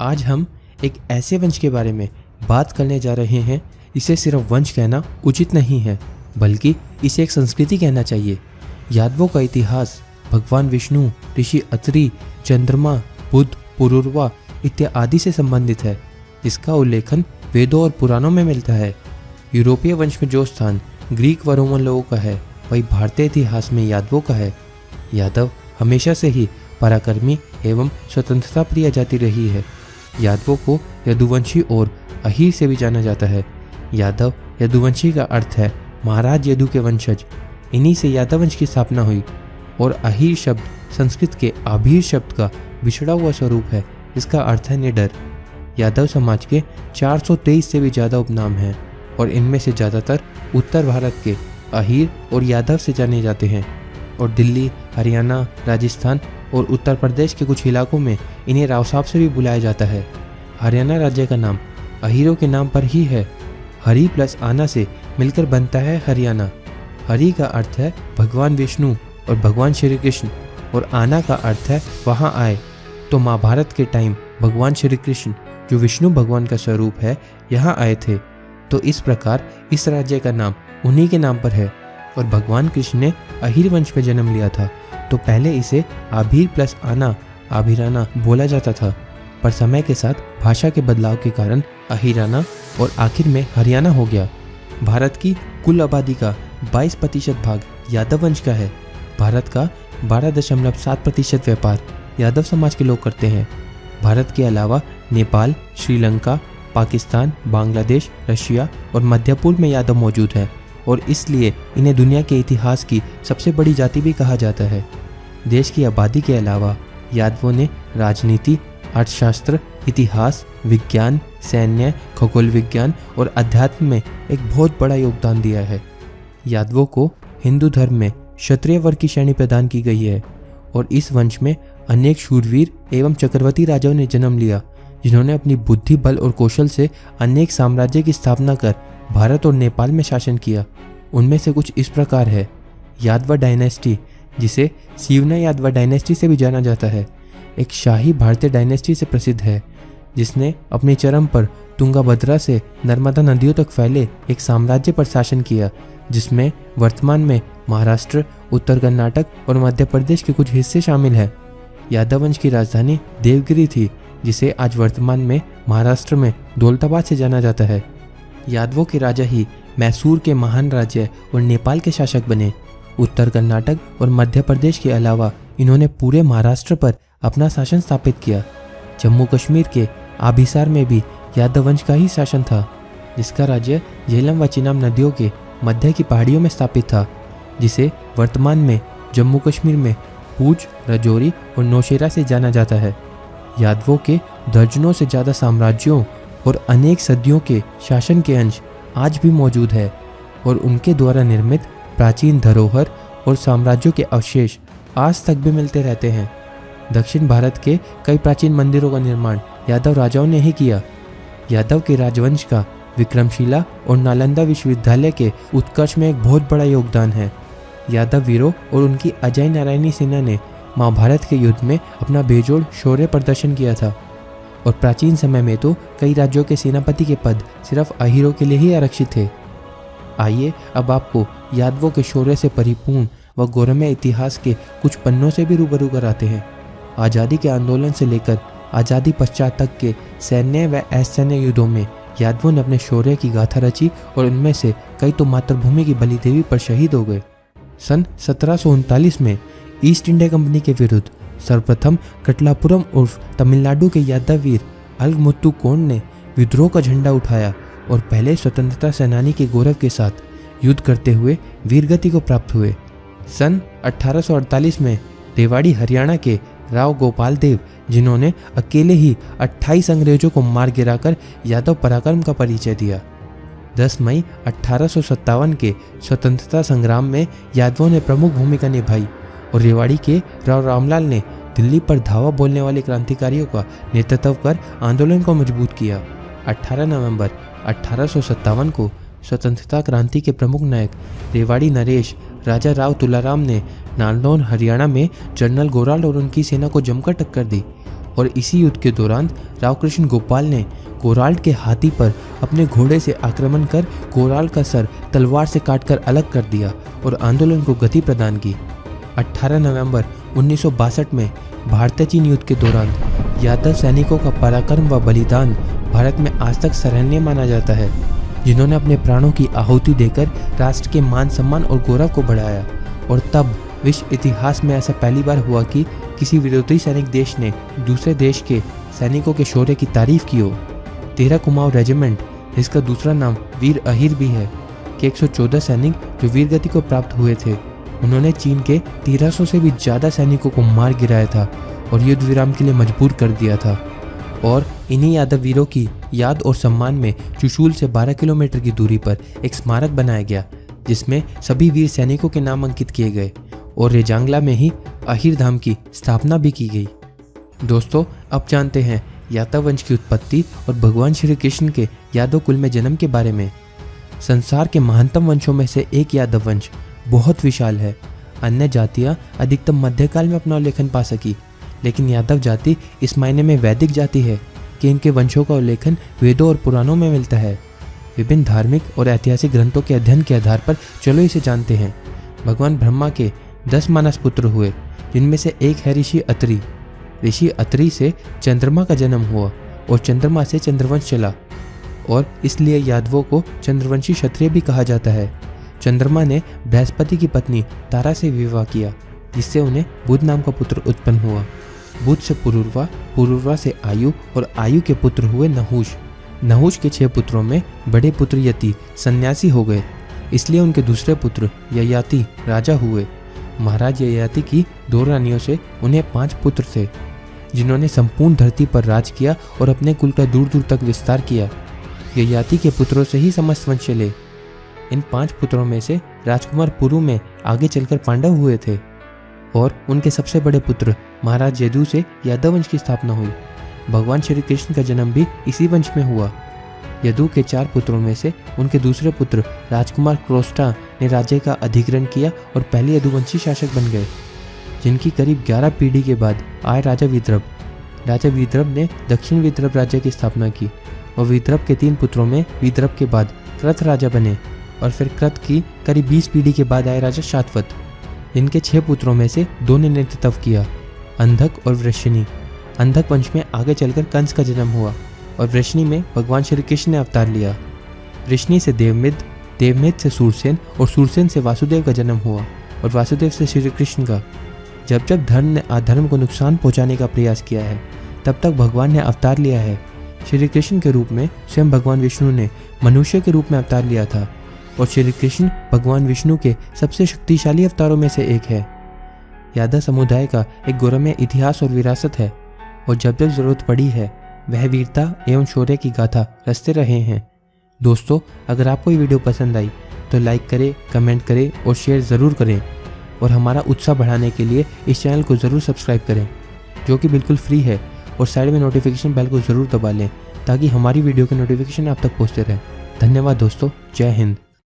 आज हम एक ऐसे वंश के बारे में बात करने जा रहे हैं। इसे सिर्फ वंश कहना उचित नहीं है, बल्कि इसे एक संस्कृति कहना चाहिए। यादवों का इतिहास भगवान विष्णु, ऋषि अत्रि, चंद्रमा, बुध, पुरुरवा इत्यादि से संबंधित है। इसका उल्लेखन वेदों और पुराणों में मिलता है। यूरोपीय वंश में जो स्थान ग्रीक व रोमन लोगों का है, वही भारतीय इतिहास में यादवों का है। यादव हमेशा से ही पराक्रमी एवं स्वतंत्रता प्रिय जाति रही है। यादवों को यदुवंशी और अहीर से भी जाना जाता है। यादव यदुवंशी का अर्थ है महाराज यदु के वंशज। इन्हीं से यादव वंश की स्थापना हुई। और अहीर शब्द संस्कृत के आभीर शब्द का बिछड़ा हुआ स्वरूप है। इसका अर्थ है निडर। यादव समाज के 423 से भी ज़्यादा उपनाम हैं और इनमें से ज़्यादातर उत्तर भारत के अहीर और यादव से जाने जाते हैं। और दिल्ली, हरियाणा, राजस्थान और उत्तर प्रदेश के कुछ इलाकों में इन्हें राव साहब से भी बुलाया जाता है। हरियाणा राज्य का नाम अहीरों के नाम पर ही है। हरि प्लस आना से मिलकर बनता है हरियाणा। हरि का अर्थ है भगवान विष्णु और भगवान श्री कृष्ण, और आना का अर्थ है वहाँ आए। तो महाभारत के टाइम भगवान श्री कृष्ण, जो विष्णु भगवान का स्वरूप है, यहाँ आए थे। तो इस प्रकार इस राज्य का नाम उन्हीं के नाम पर है। और भगवान कृष्ण ने अहीर वंश में जन्म लिया था, तो पहले इसे आभीर प्लस आना, आभीराना बोला जाता था। पर समय के साथ भाषा के बदलाव के कारण अहीराना और आखिर में हरियाणा हो गया। भारत की कुल आबादी का 22% भाग यादव वंश का है। भारत का 12.7% व्यापार यादव समाज के लोग करते हैं। भारत के अलावा नेपाल, श्रीलंका, पाकिस्तान, बांग्लादेश, रशिया और मध्य पूर्व में यादव मौजूद हैं, और इसलिए इन्हें दुनिया के इतिहास की सबसे बड़ी जाति भी कहा जाता है। देश की आबादी के अलावा यादवों ने राजनीति, अर्थशास्त्र, इतिहास, विज्ञान, सैन्य, खगोल विज्ञान और अध्यात्म में एक बहुत बड़ा योगदान दिया है। यादवों को हिंदू धर्म में क्षत्रिय वर्ग की श्रेणी प्रदान की गई है, और इस वंश में अनेक शूरवीर एवं चक्रवर्ती राजाओं ने जन्म लिया, जिन्होंने अपनी बुद्धि, बल और कौशल से अनेक साम्राज्य की स्थापना कर भारत और नेपाल में शासन किया। उनमें से कुछ इस प्रकार है। यादव डायनेस्टी, जिसे सीवना यादव डायनेस्टी से भी जाना जाता है, एक शाही भारतीय डायनेस्टी से प्रसिद्ध है, जिसने अपनी चरम पर तुंगाभद्रा से नर्मदा नदियों तक फैले एक साम्राज्य पर शासन किया, जिसमें वर्तमान में महाराष्ट्र, उत्तर कर्नाटक और मध्य प्रदेश के कुछ हिस्से शामिल हैं। यादव वंश की राजधानी देवगिरी थी, जिसे आज वर्तमान में महाराष्ट्र में दौलताबाद से जाना जाता है। यादवों के राजा ही मैसूर के महान राज्य और नेपाल के शासक बने। उत्तर कर्नाटक और मध्य प्रदेश के अलावा इन्होंने पूरे महाराष्ट्र पर अपना शासन स्थापित किया। जम्मू कश्मीर के आभिसार में भी यादव वंश का ही शासन था, जिसका राज्य झेलम व चिनाब नदियों के मध्य की पहाड़ियों में स्थापित था, जिसे वर्तमान में जम्मू कश्मीर में पूंछ, राजौरी और नौशेरा से जाना जाता है। यादवों के दर्जनों से ज़्यादा साम्राज्यों और अनेक सदियों के शासन के अंश आज भी मौजूद है, और उनके द्वारा निर्मित प्राचीन धरोहर और साम्राज्यों के अवशेष आज तक भी मिलते रहते हैं। दक्षिण भारत के कई प्राचीन मंदिरों का निर्माण यादव राजाओं ने ही किया। यादव के राजवंश का विक्रमशिला और नालंदा विश्वविद्यालय के उत्कर्ष में एक बहुत बड़ा योगदान है। यादव वीरों और उनकी अजय नारायणी सेना ने महाभारत के युद्ध में अपना बेजोड़ शौर्य प्रदर्शन किया था, और प्राचीन समय में तो कई राज्यों के सेनापति के पद सिर्फ अहीरों के लिए ही आरक्षित थे। आइए अब आपको यादवों के शौर्य से परिपूर्ण व गौरवमय इतिहास के कुछ पन्नों से भी रूबरू कराते हैं। आज़ादी के आंदोलन से लेकर आज़ादी पश्चात तक के सैन्य व असैन्य युद्धों में यादवों ने अपने शौर्य की गाथा रची, और उनमें से कई तो मातृभूमि की बलि देवी पर शहीद हो गए। सन 1739 में ईस्ट इंडिया कंपनी के विरुद्ध सर्वप्रथम कटलापुरम उर्फ तमिलनाडु के यादव वीर अलगमुत्तु कोंड ने विद्रोह का झंडा उठाया और पहले स्वतंत्रता सेनानी के गौरव के साथ युद्ध करते हुए वीरगति को प्राप्त हुए। सन 1848 में रेवाड़ी हरियाणा के राव गोपाल देव, जिन्होंने अकेले ही 28 अंग्रेजों को मार गिराकर यादव पराक्रम का परिचय दिया। 10 मई 1857 के स्वतंत्रता संग्राम में यादवों ने प्रमुख भूमिका निभाई, और रेवाड़ी के राव रामलाल ने दिल्ली पर धावा बोलने वाले क्रांतिकारियों का नेतृत्व कर आंदोलन को मजबूत किया। 18 नवंबर 1857 को स्वतंत्रता क्रांति के प्रमुख नायक रेवाड़ी नरेश राजा राव तुलाराम ने नारनौल हरियाणा में जनरल गोराल और उनकी सेना को जमकर टक्कर दी, और इसी युद्ध के दौरान राव कृष्ण गोपाल ने कोराल्ट के हाथी पर अपने घोड़े से आक्रमण कर कोराल्ट का सर तलवार से काटकर अलग कर दिया और आंदोलन को गति प्रदान की। 18 नवंबर 1962 में भारत चीन युद्ध के दौरान यादव सैनिकों का पराक्रम व बलिदान भारत में आज तक सराहनीय माना जाता है, जिन्होंने अपने प्राणों की आहुति देकर राष्ट्र के मान सम्मान और गौरव को बढ़ाया। और तब विश्व इतिहास में ऐसा पहली बार हुआ कि किसी विरोधी सैनिक देश ने दूसरे देश के सैनिकों के शौर्य की तारीफ की हो। 13 कुमाऊं रेजिमेंट, जिसका दूसरा नाम वीर अहिर भी है, के 114 सैनिक जो वीरगति को प्राप्त हुए थे, उन्होंने चीन के 1300 से भी ज़्यादा सैनिकों को मार गिराया था और युद्ध विराम के लिए मजबूर कर दिया था। और इन्हीं यादव वीरों की याद और सम्मान में चुशूल से 12 किलोमीटर की दूरी पर एक स्मारक बनाया गया, जिसमें सभी वीर सैनिकों के नाम अंकित किए गए और रेजांगला में ही अहिर धाम की स्थापना भी की गई। दोस्तों, अब जानते हैं यादव वंश की उत्पत्ति और भगवान श्री कृष्ण के यादव कुल में जन्म के बारे में। संसार के महानतम वंशों में से एक यादव वंश बहुत विशाल है। अन्य जातियां अधिकतम मध्यकाल में अपना उल्लेखन पा सकी, लेकिन यादव जाति इस मायने में वैदिक जाति है कि इनके वंशों का उल्लेखन वेदों और पुराणों में मिलता है। विभिन्न धार्मिक और ऐतिहासिक ग्रंथों के अध्ययन के आधार पर चलो इसे जानते हैं। भगवान ब्रह्मा के 10 मानस पुत्र हुए, जिनमें से एक है ऋषि अत्रि। ऋषि अत्रि से चंद्रमा का जन्म हुआ और चंद्रमा से चंद्रवंश चला, और इसलिए यादवों को चंद्रवंशी क्षत्रिय भी कहा जाता है। चंद्रमा ने बृहस्पति की पत्नी तारा से विवाह किया, जिससे उन्हें बुध नाम का पुत्र उत्पन्न हुआ। बुध से पुरुरवा, पुरुरवा से आयु, और आयु के पुत्र हुए नहुष। नहुष के 6 पुत्रों में बड़े पुत्र यति सन्यासी हो गए, इसलिए उनके दूसरे पुत्र ययाति राजा हुए। महाराज ययाति की 2 रानियों से उन्हें 5 पुत्र थे, जिन्होंने संपूर्ण धरती पर राज किया और अपने कुल का दूर दूर तक विस्तार किया। ययाति के पुत्रों से ही समस्त वंश चले। इन 5 पुत्रों में से राजकुमार पुरु में आगे चलकर पांडव हुए थे, और उनके सबसे बड़े पुत्र महाराज यदु से यादव वंश की स्थापना हुई। भगवान श्री कृष्ण का जन्म भी इसी वंश में हुआ। यदु के 4 पुत्रों में से उनके दूसरे पुत्र राजकुमार क्रोष्टा ने राज्य का अधिग्रहण किया और पहले यदुवंशी शासक बन गए, जिनकी करीब 11 पीढ़ी के बाद आए राजा विद्रभ। राजा विद्रभ ने दक्षिण विद्रभ राज्य की स्थापना की, और विद्रभ के 3 पुत्रों में विद्रभ के बाद कृत राजा बने, और फिर कृत की करीब 20 पीढ़ी के बाद आए राजा शातवत। इनके 6 पुत्रों में से 2 ने नेतृत्व किया, अंधक और वृषणी। अंधक वंश में आगे चलकर कंस का जन्म हुआ, और वृषणी में भगवान श्री कृष्ण ने अवतार लिया। वृषणी से देवमिद, देवमिद से सूरसेन, और सूरसेन से वासुदेव का जन्म हुआ, और वासुदेव से श्री कृष्ण का। जब जब धर्म ने अधर्म को नुकसान पहुंचाने का प्रयास किया है, तब तक भगवान ने अवतार लिया है। श्री कृष्ण के रूप में स्वयं भगवान विष्णु ने मनुष्य के रूप में अवतार लिया था, और श्री कृष्ण भगवान विष्णु के सबसे शक्तिशाली अवतारों में से एक है। यादव समुदाय का एक गौरवमय इतिहास और विरासत है, और जब जब जरूरत पड़ी है वह वीरता एवं शौर्य की गाथा रचते रहे हैं। दोस्तों, अगर आपको ये वीडियो पसंद आई तो लाइक करें, कमेंट करें और शेयर ज़रूर करें, और हमारा उत्साह बढ़ाने के लिए इस चैनल को ज़रूर सब्सक्राइब करें, जो कि बिल्कुल फ्री है, और साइड में नोटिफिकेशन बेल को ज़रूर दबा लें ताकि हमारी वीडियो के नोटिफिकेशन आप तक पहुँचते रहें। धन्यवाद दोस्तों, जय हिंद।